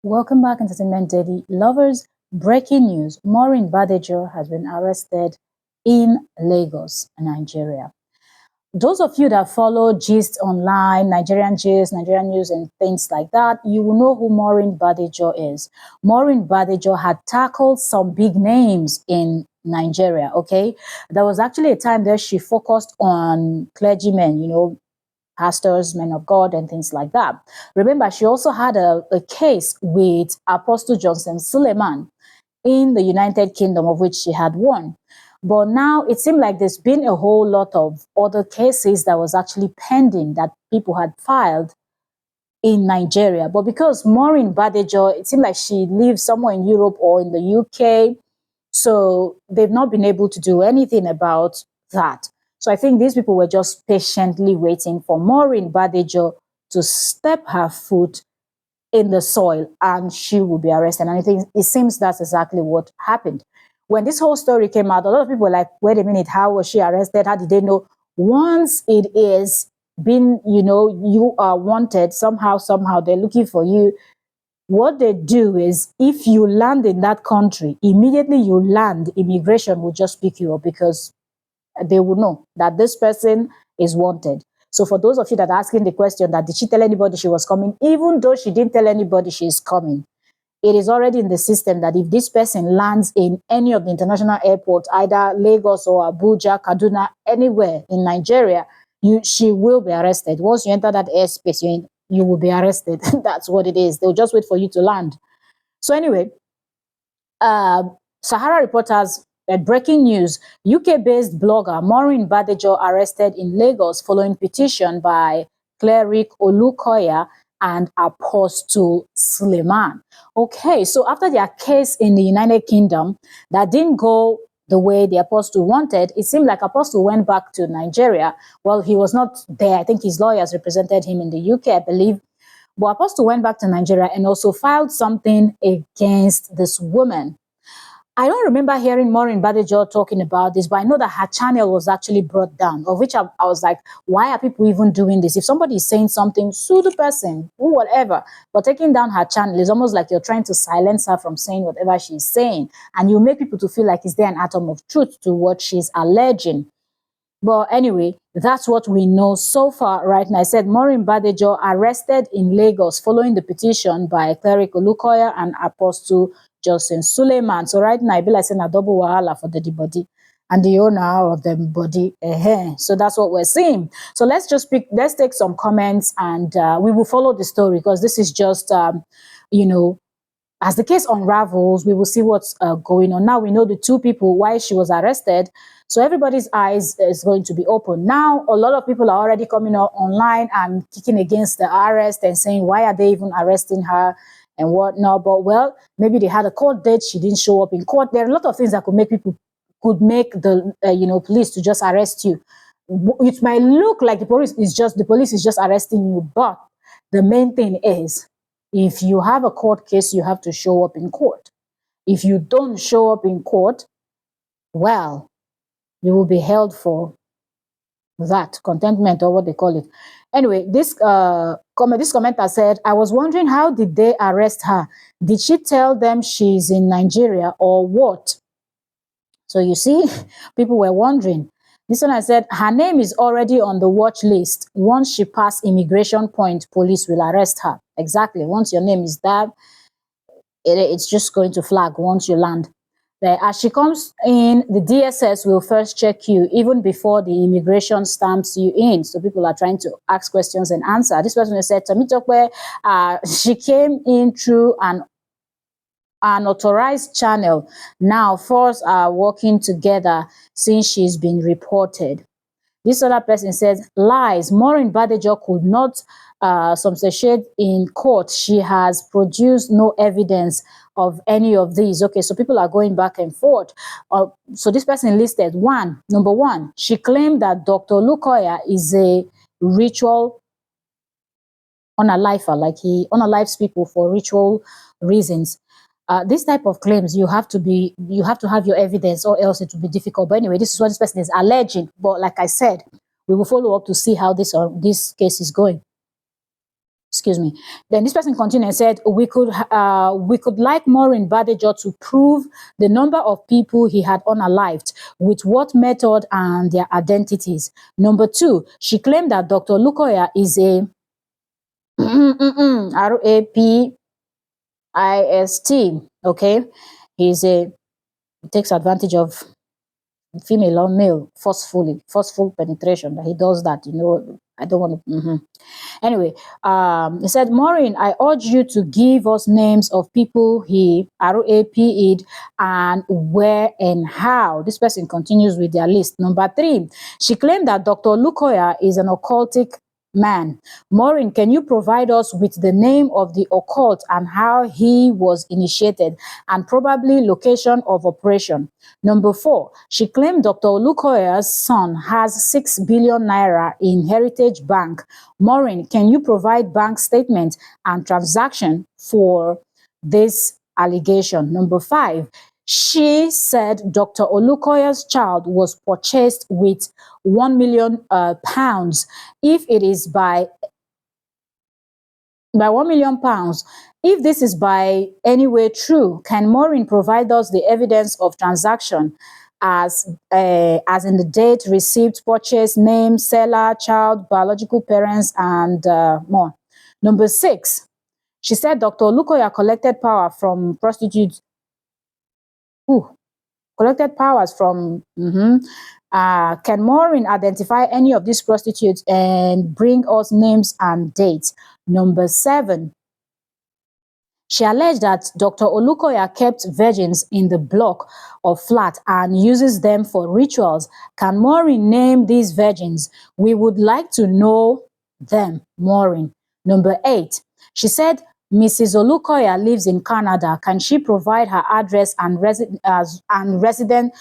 Welcome back, Entertainment Daily lovers. Breaking news: Maureen Badejo has been arrested in Lagos, Nigeria. Those of you that follow gist online, Nigerian gist, Nigerian news, and things like that, you will know who Maureen Badejo is. Maureen Badejo had tackled some big names in Nigeria. Okay, there was actually a time there she focused on clergymen, pastors, men of God, and things like that. Remember, she also had a case with Apostle Johnson Suleman in the United Kingdom, of which she had won. But now it seemed like there's been a whole lot of other cases that was actually pending that people had filed in Nigeria. But because Maureen Badejo, it seemed like she lives somewhere in Europe or in the UK, so they've not been able to do anything about that. So I think these people were just patiently waiting for Maureen Badejo to step her foot in the soil and she will be arrested. And I think it seems that's exactly what happened. When this whole story came out, a lot of people were like, wait a minute, how was she arrested? How did they know? Once it is been, you are wanted, somehow they're looking for you. What they do is, if you land in that country, immediately you land, immigration will just pick you up because they will know that this person is wanted. So for those of you that are asking the question that did she tell anybody she was coming, even though she didn't tell anybody she is coming, it is already in the system that if this person lands in any of the international airports, either Lagos or Abuja, Kaduna, anywhere in Nigeria, she will be arrested. Once you enter that airspace, you will be arrested. That's what it is. They'll just wait for you to land. So anyway, Sahara Reporters, breaking news: UK-based blogger Maureen Badejo arrested in Lagos following petition by cleric Olukoya and Apostle Suleman. Okay, so after their case in the United Kingdom that didn't go the way the apostle wanted, it seemed like apostle went back to Nigeria. Well, he was not there. I think his lawyers represented him in the UK, I believe. But apostle went back to Nigeria and also filed something against this woman. I don't remember hearing Maureen Badejo talking about this, but I know that her channel was actually brought down, of which I was like, why are people even doing this? If somebody is saying something, sue the person, do whatever. But taking down her channel is almost like you're trying to silence her from saying whatever she's saying. And you make people to feel like, is there an atom of truth to what she's alleging? But anyway, that's what we know so far right now. I said Maureen Badejo arrested in Lagos following the petition by cleric Olukoya and Apostle Johnson Suleman. So right now, I be like saying a double wahala for the body and the owner of the body. So that's what we're seeing. So let's take some comments and we will follow the story because this is just, as the case unravels, we will see what's going on. Now we know the two people, why she was arrested. So everybody's eyes is going to be open. Now, a lot of people are already coming out online and kicking against the arrest and saying, why are they even arresting her and whatnot? But well, maybe they had a court date. She didn't show up in court. There are a lot of things that could make the police to just arrest you. It might look like the police is just arresting you, but the main thing is, if you have a court case, you have to show up in court. If you don't show up in court, well, you will be held for that contentment or what they call it. Anyway, this commenter said, I was wondering, how did they arrest her? Did she tell them she's in Nigeria or what? So you see, people were wondering. This one I said, her name is already on the watch list. Once she pass immigration point, police will arrest her. Exactly. Once your name is there, it's just going to flag once you land. As she comes in, the DSS will first check you even before the immigration stamps you in. So people are trying to ask questions and answer. This person said, Tamitokwe, she came in through an authorized channel. Now, force are working together since she's been reported. This other person says, lies. Maureen Badejo could not substantiate in court. She has produced no evidence of any of these. Okay, so people are going back and forth. So this person listed number one, she claimed that Dr. Lukoya is a ritual unalifer, like he unalives people for ritual reasons. This type of claims, you have to have your evidence, or else it will be difficult. But anyway, this is what this person is alleging. But like I said, we will follow up to see how this case is going. Excuse me. Then this person continued and said, we could like Maureen Badejo to prove the number of people he had unalived, with what method and their identities. Number two, she claimed that Dr. Olukoya is a RAPIST, okay? He takes advantage of female or male forceful penetration, that he does that, you know. I don't want to Anyway, he said, Maureen, I urge you to give us names of people he RAP'd and where and how. This person continues with their list. Number three, she claimed that Dr. Olukoya is an occultic man. Maureen, can you provide us with the name of the occult and how he was initiated, and probably location of operation? Number four, she claimed Dr. Olukoya's son has 6 billion naira in Heritage Bank. Maureen, can you provide bank statement and transaction for this allegation? Number five, she said Dr. Olukoya's child was purchased with £1 million. If it is by £1 million, if this is by any way true, can Maureen provide us the evidence of transaction as in the date, receipt, purchase, name, seller, child, biological parents, and more? Number six, she said Dr. Olukoya collected power from prostitutes. Collected powers from can Maureen identify any of these prostitutes and bring us names and dates? Number seven, she alleged that Dr. Olukoya kept virgins in the block of flat and uses them for rituals. Can Maureen name these virgins? We would like to know them, Maureen. Number eight, she said Mrs. Olukoya lives in Canada. Can she provide her address and resident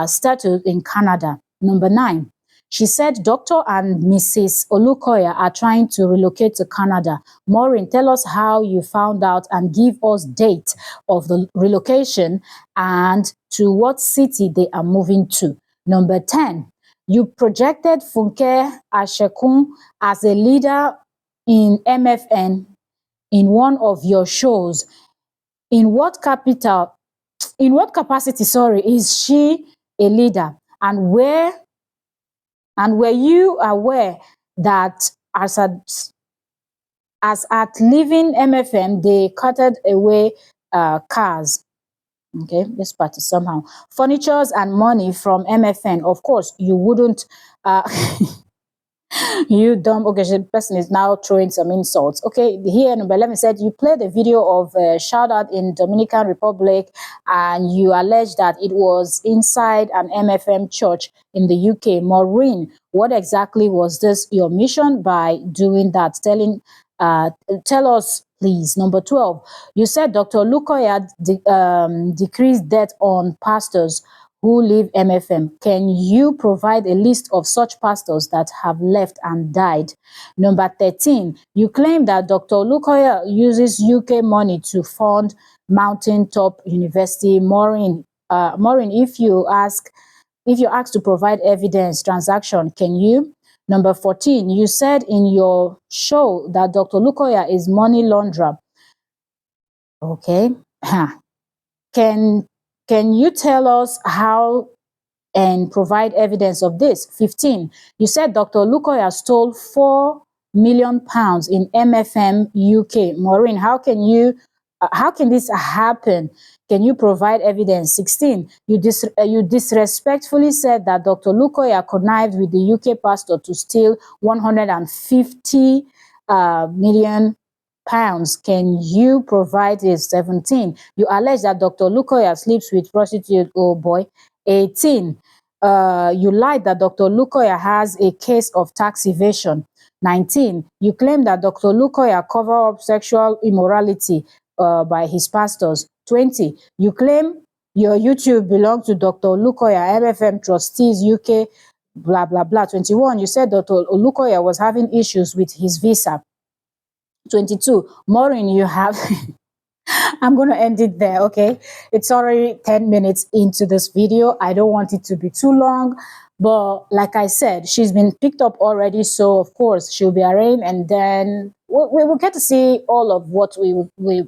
status in Canada? Number nine, she said Dr. and Mrs. Olukoya are trying to relocate to Canada. Maureen, tell us how you found out and give us date of the relocation and to what city they are moving to. Number 10, you projected Funke Ashekun as a leader in MFN in one of your shows. In what capacity, is she a leader? And were you aware that as at leaving MFM, they cutted away cars? Okay, this part is somehow. Furnitures and money from MFN. Of course, you wouldn't you dumb. Okay, the person is now throwing some insults. Okay, here number 11 said you played a video of a shout out in Dominican Republic and you allege that it was inside an MFM church in the UK. Maureen, what exactly was this your mission by doing that? Tell us, please. Number 12, you said Dr. Olukoya decreased death on pastors who leave MFM. Can you provide a list of such pastors that have left and died? Number 13, you claim that Dr. Olukoya uses UK money to fund Mountaintop University. Maureen, if you're asked to provide evidence, transaction, can you? Number 14, you said in your show that Dr. Olukoya is money launderer. Okay. Can you tell us how and provide evidence of this? 15, you said Dr. Olukoya stole £4 million in MFM UK. Maureen, how can this happen? Can you provide evidence? 16, you disrespectfully said that Dr. Olukoya connived with the UK pastor to steal 150 million pounds. Can you provide this? 17, you allege that Dr. Olukoya sleeps with prostitutes. Oh boy. 18, you lied that Dr. Olukoya has a case of tax evasion. 19, you claim that Dr. Olukoya cover up sexual immorality by his pastors. 20, you claim your YouTube belongs to Dr. Olukoya, MFM trustees, UK, blah, blah, blah. 21, you said Dr. Olukoya was having issues with his visa. 22, Maureen, you have I'm going to end it there, okay? It's already 10 minutes into this video. I don't want it to be too long, but like I said, she's been picked up already, so of course she'll be arraigned and then we will get to see all of what we